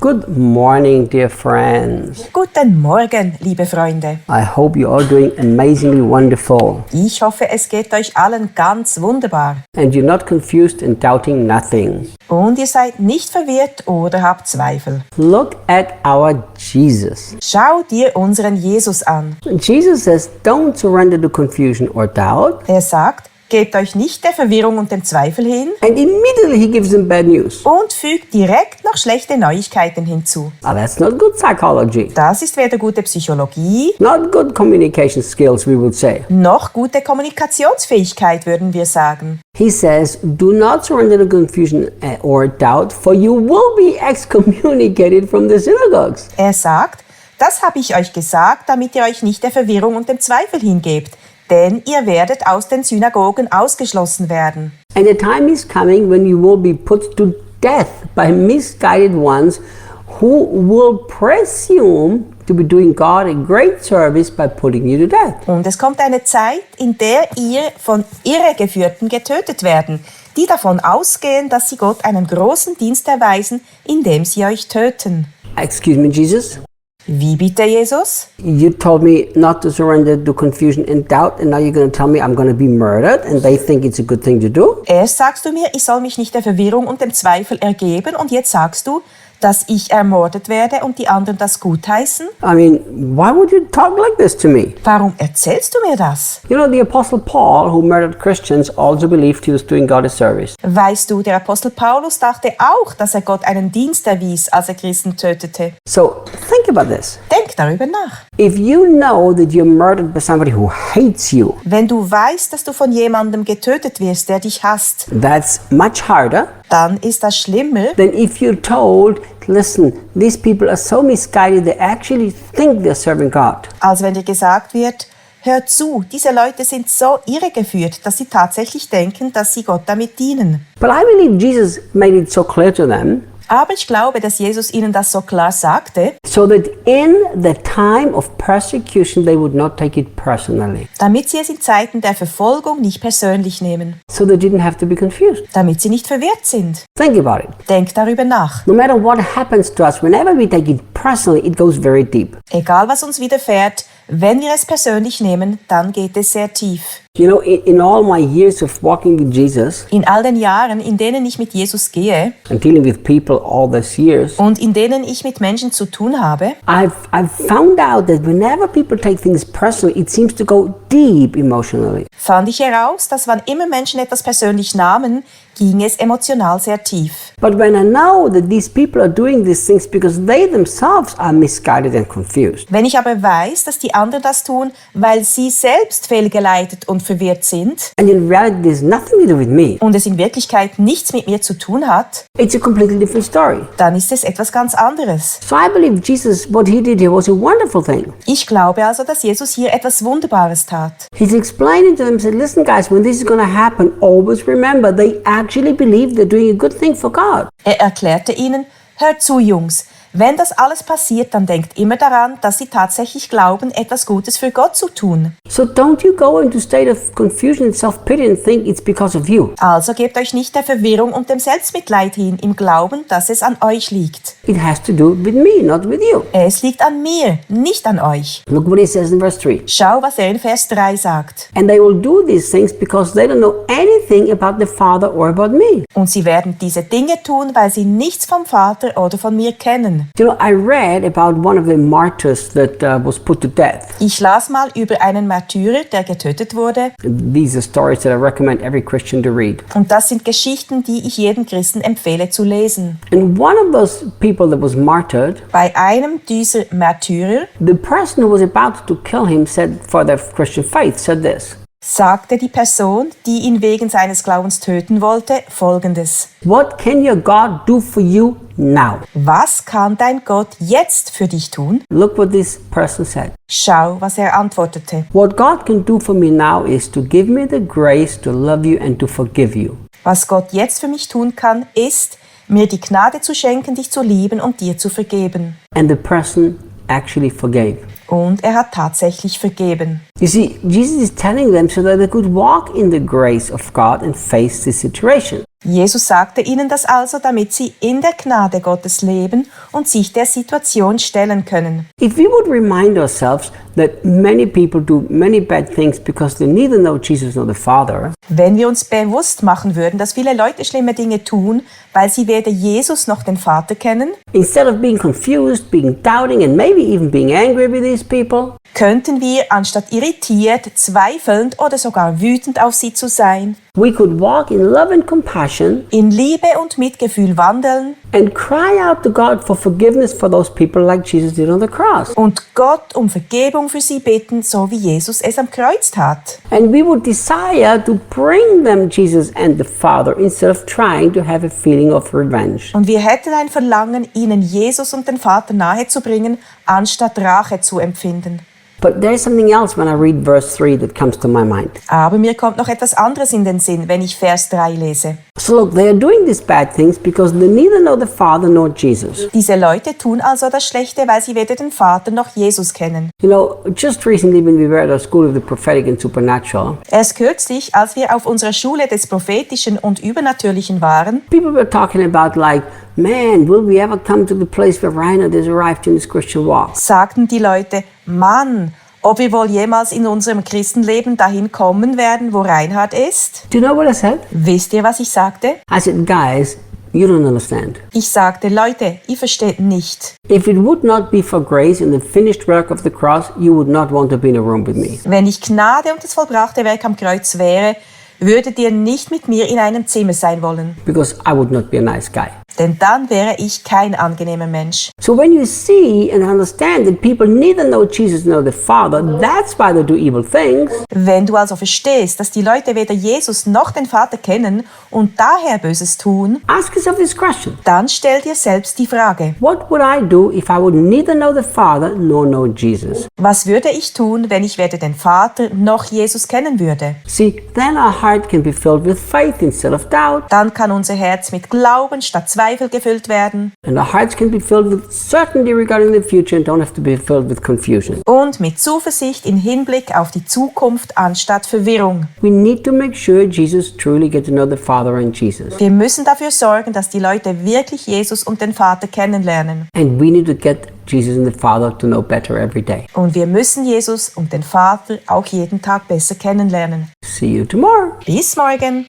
Good morning, dear friends. Guten Morgen, liebe Freunde. I hope you're all doing amazingly wonderful. Ich hoffe, es geht euch allen ganz wunderbar. And you're not confused and doubting nothing. Und ihr seid nicht verwirrt oder habt Zweifel. Look at our Jesus. Schau dir unseren Jesus an. Jesus says, don't surrender to confusion or doubt. Er sagt, gebt euch nicht der Verwirrung und dem Zweifel hin And immediately he gives them bad news. und fügt direkt noch schlechte Neuigkeiten hinzu. Now, that's not good psychology. Das ist weder gute Psychologie, Not good communication skills, we would say. noch gute Kommunikationsfähigkeit, würden wir sagen. He says, do not surrender to confusion or doubt, for you will be excommunicated from the synagogues. Er sagt, das habe ich euch gesagt, damit ihr euch nicht der Verwirrung und dem Zweifel hingebt. Denn ihr werdet aus den Synagogen ausgeschlossen werden. And the time is coming when you will be put to death by misguided ones who will presume to be doing God a great service by putting you to death. Und es kommt eine Zeit, in der ihr von Irregeführten getötet werden, die davon ausgehen, dass sie Gott einen großen Dienst erweisen, indem sie euch töten. Excuse me, Jesus? Wie bitte, Jesus? You told me not to surrender to confusion and doubt, and now you're going to tell me I'm going to be murdered, and they think it's a good thing to do? Erst sagst du mir, ich soll mich nicht der Verwirrung und dem Zweifel ergeben, und jetzt sagst du, dass ich ermordet werde und die anderen das gutheißen? I mean, why would you talk like this to me? Warum erzählst du mir das? You know, the Apostle Paul, who murdered Christians, also believed he was doing God a service. Weißt du, der Apostel Paulus dachte auch, dass er Gott einen Dienst erwies, als er Christen tötete. So, think about this. Denk darüber nach. If you know that you're murdered by somebody who hates you, Wenn du weißt, dass du von jemandem getötet wirst, der dich hasst, that's much harder dann ist das schlimmer, than if you're told, listen, these people are so misguided, they actually think they're serving God. als wenn dir gesagt wird, hör zu, diese Leute sind so irregeführt, dass sie tatsächlich denken, dass sie Gott damit dienen. But I believe Jesus made it so clear to them, Aber ich glaube, dass Jesus ihnen das so klar sagte, so that in the time of persecution they would not take it personally, damit sie es in Zeiten der Verfolgung nicht persönlich nehmen, so they didn't have to be confused. damit sie nicht verwirrt sind. Think about it. Denk darüber nach. No matter what happens to us, whenever we take it personally, it goes very deep. Egal was uns widerfährt, wenn wir es persönlich nehmen, dann geht es sehr tief. You know, in all my years of walking with Jesus In all den Jahren, in denen ich mit Jesus gehe and dealing with people all these years, und in denen ich mit Menschen zu tun habe, I've found out that whenever people take things personally, it seems to go deep emotionally. fand ich heraus, dass wann immer Menschen etwas persönlich nahmen, ging es emotional sehr tief. But when I know that these people are doing these things because they themselves are misguided and confused, Wenn ich aber weiß, dass die anderen das tun, weil sie selbst fehlgeleitet und verwirrt sind and in reality there's nothing to do with me, und es in Wirklichkeit nichts mit mir zu tun hat, it's a completely different story. dann ist es etwas ganz anderes. So I believe Jesus, what he did here was a wonderful thing. Ich glaube also, dass Jesus hier etwas Wunderbares tat. He's explaining to them, said, listen guys, when this is going to happen, always remember, they actually believe they're doing a good thing for God. Er erklärte ihnen, hört zu, Jungs, wenn das alles passiert, dann denkt immer daran, dass sie tatsächlich glauben, etwas Gutes für Gott zu tun. So don't you go into a state of confusion and self-pity and think it's because of you. Also gebt euch nicht der Verwirrung und dem Selbstmitleid hin, im Glauben, dass es an euch liegt. It has to do with me, not with you. Es liegt an mir, nicht an euch. Look what he says in verse 3. Schau, was er in Vers 3 sagt. And they will do these things because they don't know anything about the Father or about me. Und sie werden diese Dinge tun, weil sie nichts vom Vater oder von mir kennen. You know, I read about one of the martyrs that was put to death. Ich las mal über einen Märtyrer, der getötet wurde. These are stories that I recommend every Christian to read. Und das sind Geschichten, die ich jedem Christen empfehle zu lesen. And one of those people that was martyred, Bei einem dieser Märtyrer the person who was about to kill him said, for their Christian faith, said this. sagte die Person, die ihn wegen seines Glaubens töten wollte, Folgendes. What can your God do for you now? Was kann dein Gott jetzt für dich tun? Look what this person said. Schau, was er antwortete. What God can do for me now is to give me the grace to love you and to forgive you. Was Gott jetzt für mich tun kann, ist, mir die Gnade zu schenken, dich zu lieben und dir zu vergeben. And the person actually forgave. Und er hat tatsächlich vergeben. You see, Jesus is telling them so that they could walk in the grace of God and face this situation. Jesus sagte ihnen das also, damit sie in der Gnade Gottes leben und sich der Situation stellen können. If we would remind ourselves that many people do many bad things because they neither know Jesus nor the Father, Wenn wir uns bewusst machen würden, dass viele Leute schlimme Dinge tun, weil sie weder Jesus noch den Vater kennen, instead of being confused, being doubting, and maybe even being angry with these people, könnten wir, anstatt irritiert, zweifelnd oder sogar wütend auf sie zu sein, we could walk in love and compassion in Liebe und Mitgefühl wandeln and cry out to God for forgiveness for those people like Jesus did on the cross. und Gott um Vergebung für sie bitten, so wie Jesus es am Kreuz tat. And we would desire to bring them Jesus and the Father instead of trying to have a feeling of revenge. Und wir hätten ein Verlangen, ihnen Jesus und den Vater nahezubringen, anstatt Rache zu empfinden. But there's something else when I read verse 3 that comes to my mind. Aber mir kommt noch etwas anderes in den Sinn, wenn ich Vers 3 lese. So look, they are doing these bad things because they neither know the Father nor Jesus. Diese Leute tun also das Schlechte, weil sie weder den Vater noch Jesus kennen. You know, just recently when we were at our school of the prophetic and supernatural, Erst kürzlich, als wir auf unserer Schule des Prophetischen und Übernatürlichen waren, people were talking about like, man, will we ever come to the place where Reinhard has arrived in his Christian walk? sagten die Leute, Mann, ob wir wohl jemals in unserem Christenleben dahin kommen werden, wo Reinhard ist? Do you know what I said? Wisst ihr, was ich sagte? I said, guys, you don't understand. Ich sagte, Leute, ihr versteht nicht. If it would not be for grace and the finished work of the cross, you would not want to be in a room with me. Wenn nicht Gnade und das vollbrachte Werk am Kreuz wäre, würdet ihr nicht mit mir in einem Zimmer sein wollen. Because I would not be a nice guy. Denn dann wäre ich kein angenehmer Mensch. So when you see and understand that people neither know Jesus nor the Father, that's why they do evil things. Wenn du also verstehst, dass die Leute weder Jesus noch den Vater kennen und daher Böses tun, Ask yourself this question. dann stell dir selbst die Frage, What would I do if I would neither know the Father nor know Jesus? was würde ich tun, wenn ich weder den Vater noch Jesus kennen würde? See, then our heart can be filled with faith instead of doubt, Dann kann unser Herz mit Glauben statt Zweifel gefüllt werden and our hearts can be filled with certainty regarding the future and don't have to be filled with confusion. und mit Zuversicht im Hinblick auf die Zukunft anstatt Verwirrung. We need to make sure Jesus truly get to know the Father and Jesus. Wir müssen dafür sorgen, dass die Leute wirklich Jesus und den Vater kennenlernen. And we need to get Jesus and the Father to know better every day. Und wir müssen Jesus und den Vater auch jeden Tag besser kennenlernen. See you tomorrow. Bis morgen!